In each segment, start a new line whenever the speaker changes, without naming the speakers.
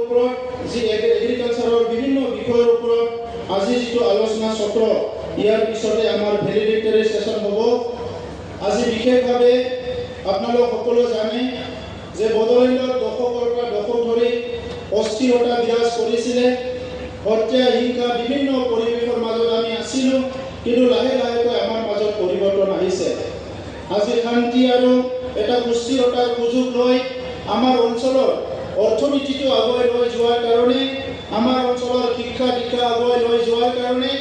ওপৰত যি এগ্ৰিকালচাৰৰ বিভিন্ন বিষয়ৰ ওপৰত আজি যিটো আলোচনা চক্ৰ ইয়াৰ পিছতে আমাৰ ভেলিডেটৰী সেশন হ'ব। আজি বিশেষভাৱে আপোনালোক সকলোৱে জানে যে বড়োলেণ্ডত দশকৰ পৰা দশক ধৰি অস্থিৰতা বিৰাজ কৰিছিলে। হত্যা হিংসা বিভিন্ন পৰিৱেশৰ মাজত আমি আছিলোঁ, কিন্তু লাহে লাহেকৈ আমাৰ মাজত পৰিৱৰ্তন আহিছে। আজি শান্তি আৰু এটা সুস্থিৰতাৰ সুযোগ লৈ আমাৰ অঞ্চলৰ অৰ্থনীতিটো আগুৱাই লৈ যোৱাৰ কাৰণে, আমাৰ অঞ্চলৰ শিক্ষা দীক্ষা আগুৱাই লৈ যোৱাৰ কাৰণে,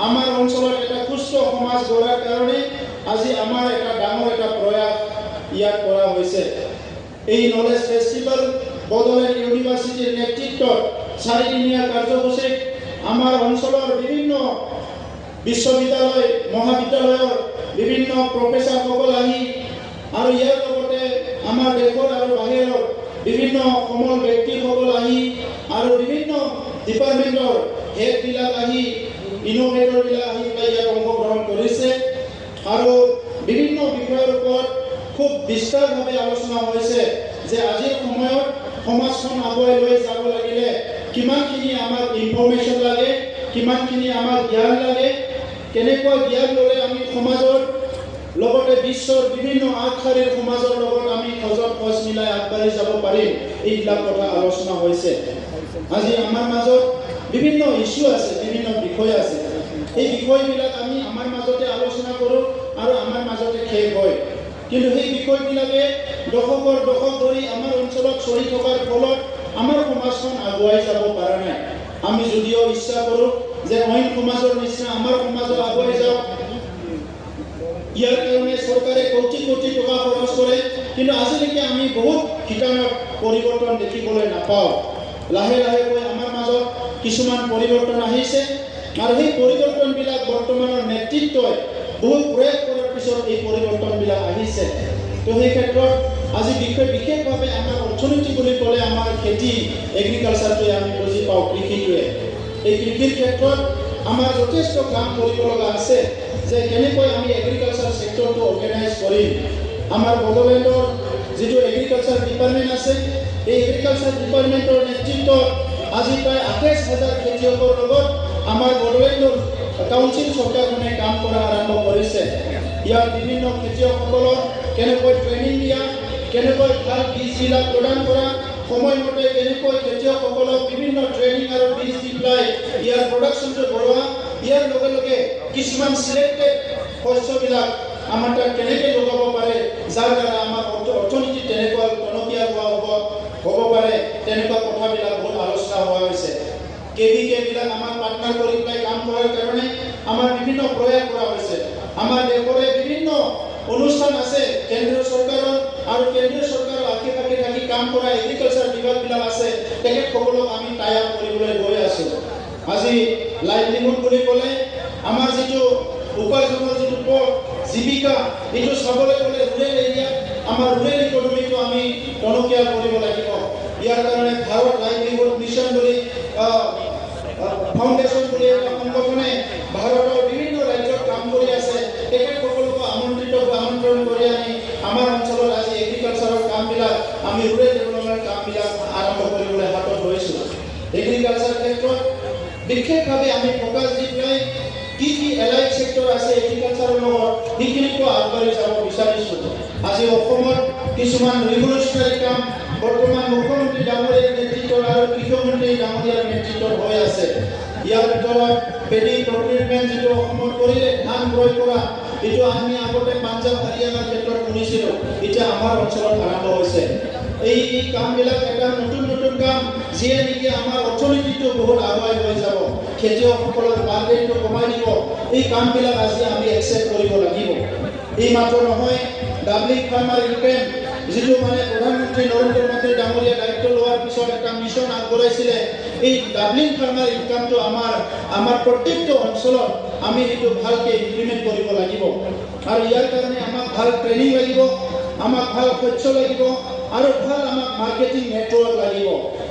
আমাৰ অঞ্চলত এটা সুস্থ সমাজ গঢ়াৰ কাৰণে আজি আমাৰ এটা ডাঙৰ এটা প্ৰয়াস ইয়াত কৰা হৈছে। এই নলেজ ফেষ্টিভেল বড়োলেণ্ড ইউনিভাৰ্চিটিৰ নেতৃত্বত 4 দিনীয়া কাৰ্যসূচীত আমাৰ অঞ্চলৰ বিভিন্ন বিশ্ববিদ্যালয় মহাবিদ্যালয়ৰ বিভিন্ন প্ৰফেচাৰসকল আহি আৰু ইয়াৰ লগতে আমাৰ দেশৰ আৰু বাহিৰৰ বিভিন্ন সমল ব্যক্তিসকল আহি আৰু বিভিন্ন ডিপাৰ্টমেণ্টৰ হেডবিলাক আহি ইনোভেটৰবিলাক আহি ইয়াত অংশগ্ৰহণ কৰিছে আৰু বিভিন্ন বিষয়ৰ ওপৰত খুব বিস্তাৰভাৱে আলোচনা হৈছে যে আজিৰ সময়ত সমাজখন আগুৱাই লৈ যাব লাগিলে কিমানখিনি আমাক ইনফৰমেশ্যন লাগে, কিমানখিনি আমাক জ্ঞান লাগে, কেনেকুৱা জ্ঞান ল'লে আমি সমাজৰ লগতে বিশ্বৰ বিভিন্ন আগশাৰীৰ সমাজৰ লগত আমি খোজ মিলাই আগবাঢ়ি যাব পাৰিম, এইবিলাক কথা আলোচনা হৈছে। আজি আমাৰ মাজত বিভিন্ন ইস্যু আছে, বিভিন্ন বিষয় আছে। এই বিষয়বিলাক আমি আমাৰ মাজতে আলোচনা কৰোঁ আৰু আমাৰ মাজতে শেষ হয়, কিন্তু সেই বিষয়বিলাকে দশকৰ দশক ধৰি আমাৰ অঞ্চলত চলি থকাৰ ফলত আমাৰ সমাজখন আগুৱাই যাব পৰা নাই। আমি যদিও ইচ্ছা কৰোঁ যে অইন সমাজৰ নিচিনা আমাৰ সমাজো আগুৱাই যাওক, ইয়াৰ কাৰণে চৰকাৰে কোটি কোটি টকা খৰচ কৰে, কিন্তু আজিলৈকে আমি বহুত শিতানত পৰিৱৰ্তন দেখিবলৈ নাপাওঁ। লাহে লাহেকৈ আমাৰ মাজত কিছুমান পৰিৱৰ্তন আহিছে আৰু সেই পৰিৱৰ্তনবিলাক বৰ্তমানৰ নেতৃত্বই বহুত প্ৰয়াস কৰাৰ পিছত এই পৰিৱৰ্তনবিলাক আহিছে। তো সেই ক্ষেত্ৰত আজি বিশেষভাৱে আমাৰ অৰ্থনীতি বুলি ক'লে আমাৰ খেতি এগ্ৰিকালচাৰটোৱে আমি বুজি পাওঁ, কৃষিটোৱে। এই কৃষিৰ ক্ষেত্ৰত আমাৰ যথেষ্ট কাম কৰিব লগা আছে যে কেনেকৈ আমি এগ্ৰিকালচাৰ ছেক্টৰটো অৰ্গেনাইজ কৰিম। আমাৰ বড়োলেণ্ডৰ যিটো এগ্ৰিকালচাৰ ডিপাৰ্টমেণ্ট আছে, এই এগ্ৰিকালচাৰ ডিপাৰ্টমেণ্টৰ নেতৃত্বত আজি প্ৰায় 28,000 খেতিয়কৰ লগত আমাৰ বড়োলেণ্ডৰ কাউন্সিল চৰকাৰখনে কাম কৰা আৰম্ভ কৰিছে। ইয়াৰ বিভিন্ন খেতিয়কসকলক কেনেকৈ ট্ৰেইনিং দিয়া, কেনেকৈ ভাল বীজবিলাক প্ৰদান কৰা, সময়মতে কেনেকৈ খেতিয়কসকলক বিভিন্ন ট্ৰেইনিং আৰু বীজ দি পেলাই ইয়াৰ প্ৰডাকশ্যনটো বঢ়োৱা, ইয়াৰ লগে লগে কিছুমান চিলেক্টেড শস্যবিলাক আমাৰ তাত কেনেকৈ লগাব পাৰে যাৰ দ্বাৰা আমাৰ অৰ্থনীতি তেনেকুৱা টনকীয়া হ'ব পাৰে, তেনেকুৱা কথাবিলাক বহুত আলোচনা হোৱা হৈছে। কেভিকেবিলাক আমাৰ পাৰ্টনাৰ কৰি পেলাই কাম কৰাৰ কাৰণে আমাৰ বিভিন্ন প্ৰয়াস কৰা হৈছে। আমাৰ দেশৰে বিভিন্ন অনুষ্ঠান আছে কেন্দ্ৰীয় চৰকাৰৰ আৰু কেন্দ্ৰীয় চৰকাৰৰ আশে পাশে থাকি কাম কৰা এগ্ৰিকালচাৰ বিভাগবিলাক আছে, তেখেতসকলক আমি টাই আপ কৰিবলৈ গৈ আছোঁ। আজি লাইভলিহুড বুলি ক'লে আমাৰ যিটো উপাৰ্জনৰ যিটো পথ জীৱিকা, এইটো চাবলৈ গ'লে ৰুৰেল এৰিয়া আমাৰ ৰুৰেল ইকনমিটো আমি টনকীয়া কৰিব লাগিব। ইয়াৰ কাৰণে ভাৰত লাইভলিহুড মিছন বুলি ফাউণ্ডেশ্যন বুলি এটা সংগঠনে ভাৰতৰ বিভিন্ন ৰাজ্যত কাম কৰি আছে। তেখেতসকলকো আমন্ত্ৰণ কৰি আনি আমাৰ অঞ্চলত আজি এগ্ৰিকালচাৰৰ কামবিলাক আমি ৰুৰেল ডেভেলপমেণ্ট কামবিলাক আৰম্ভ কৰিবলৈ হাতত লৈছোঁ। এগ্ৰিকালচাৰ ক্ষেত্ৰত বিশেষভাৱে আমি ফ'কাছ দি পেলাই কি এলাইড ছেক্টৰ আছে এগ্ৰিকালচাৰৰ লগত সেইখিনিকো আগবাঢ়ি যাব বিচাৰিছোঁ। আজি অসমত কিছুমান ৰিভলিউচনাৰী কাম বৰ্তমান মুখ্যমন্ত্ৰী ডাঙৰীয়াৰ নেতৃত্বত আৰু কৃষিমন্ত্ৰী ডাঙৰীয়াৰ নেতৃত্বত হৈ আছে। ইয়াৰ ভিতৰত পেডি প্ৰকিউৰমেণ্ট যিটো অসমত কৰিলে ধান ক্ৰয় কৰা, এইটো আমি আগতে পাঞ্জাৱ হাৰিয়ানাৰ ক্ষেত্ৰত শুনিছিলোঁ, এতিয়া আমাৰ অঞ্চলত আৰম্ভ হৈছে। এই কামবিলাক এটা নতুন কাম যিয়ে নেকি আমাৰ অৰ্থনীতিটো বহুত আগুৱাই লৈ যাব, খেতিয়কসকলৰ বাৰ্ডেনটো কমাই দিব। এই কামবিলাক আজি আমি একচেপ্ট কৰিব লাগিব। এই মাত্ৰ নহয়, ডাবলিং ফাৰ্মাৰ ইনকাম যিটো মানে প্ৰধানমন্ত্ৰী নৰেন্দ্ৰ মোদী ডাঙৰীয়া দায়িত্ব লোৱাৰ পিছত এটা মিছন আগবঢ়াইছিলে, এই ডাবলিং ফাৰ্মাৰ ইনকামটো আমাৰ প্ৰত্যেকটো অঞ্চলত আমি এইটো ভালকৈ ইমপ্লিমেণ্ট কৰিব লাগিব। আৰু ইয়াৰ কাৰণে আমাক ভাল ট্ৰেইনিং লাগিব, আমাক ভাল শস্য লাগিব আৰু ভাল আমাক মাৰ্কেটিং নেটৱৰ্ক লাগিব।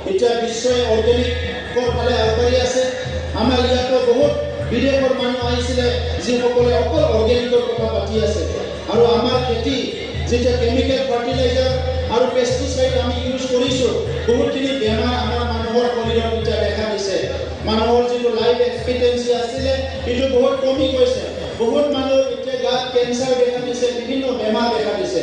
এতিয়া বিশ্বই অৰ্গেনিকৰ ফালে আগবাঢ়ি আছে। আমাৰ ইয়াতো বহুত বিদেশৰ মানুহ আহিছিলে যিসকলে অকল অৰ্গেনিকৰ কথা পাতি আছে। আৰু আমাৰ খেতি যেতিয়া কেমিকেল ফাৰ্টিলাইজাৰ আৰু পেষ্টিচাইড আমি ইউজ কৰিছোঁ, বহুতখিনি বেমাৰ আমাৰ মানুহৰ দিনত এতিয়া দেখা দিছে মানুহৰ যিটো লাইফ এক্সপেক্টেন্সি আছিলে এইটো বহুত কমি গৈছে বহুত মানুহ এতিয়া গাত কেঞ্চাৰ দেখা দিছে বিভিন্ন বেমাৰ দেখা দিছে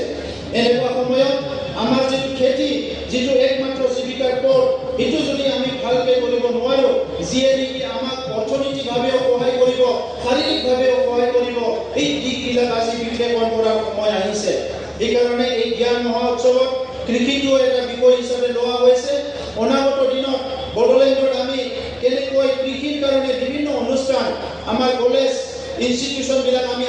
এনেকুৱা সময়ত আমাৰ যিটো খেতি যিটো একমাত্ৰ জীৱিকাৰ পথ এইটো যদি আমি ভালকে কৰিব নোৱাৰো যিয়ে নেকি আমাক অৰ্থনৈতিকভাৱেও সহায় কৰিব শাৰীৰিকভাৱেও সহায় কৰিব এই দিশবিলাক আজি বিশেষণ কৰাৰ সময় আহিছে এইকাৰণে এই জ্ঞান মহোৎসৱত কৃষিটো এটা বিষয় হিচাপে লোৱা হৈছে অনাগত দিনত বড়োলেণ্ডত আমি কেনেকৈ কৃষিৰ কাৰণে বিভিন্ন অনুষ্ঠান আমাৰ কলেজ ইনষ্টিটিউশ্যনবিলাক আমি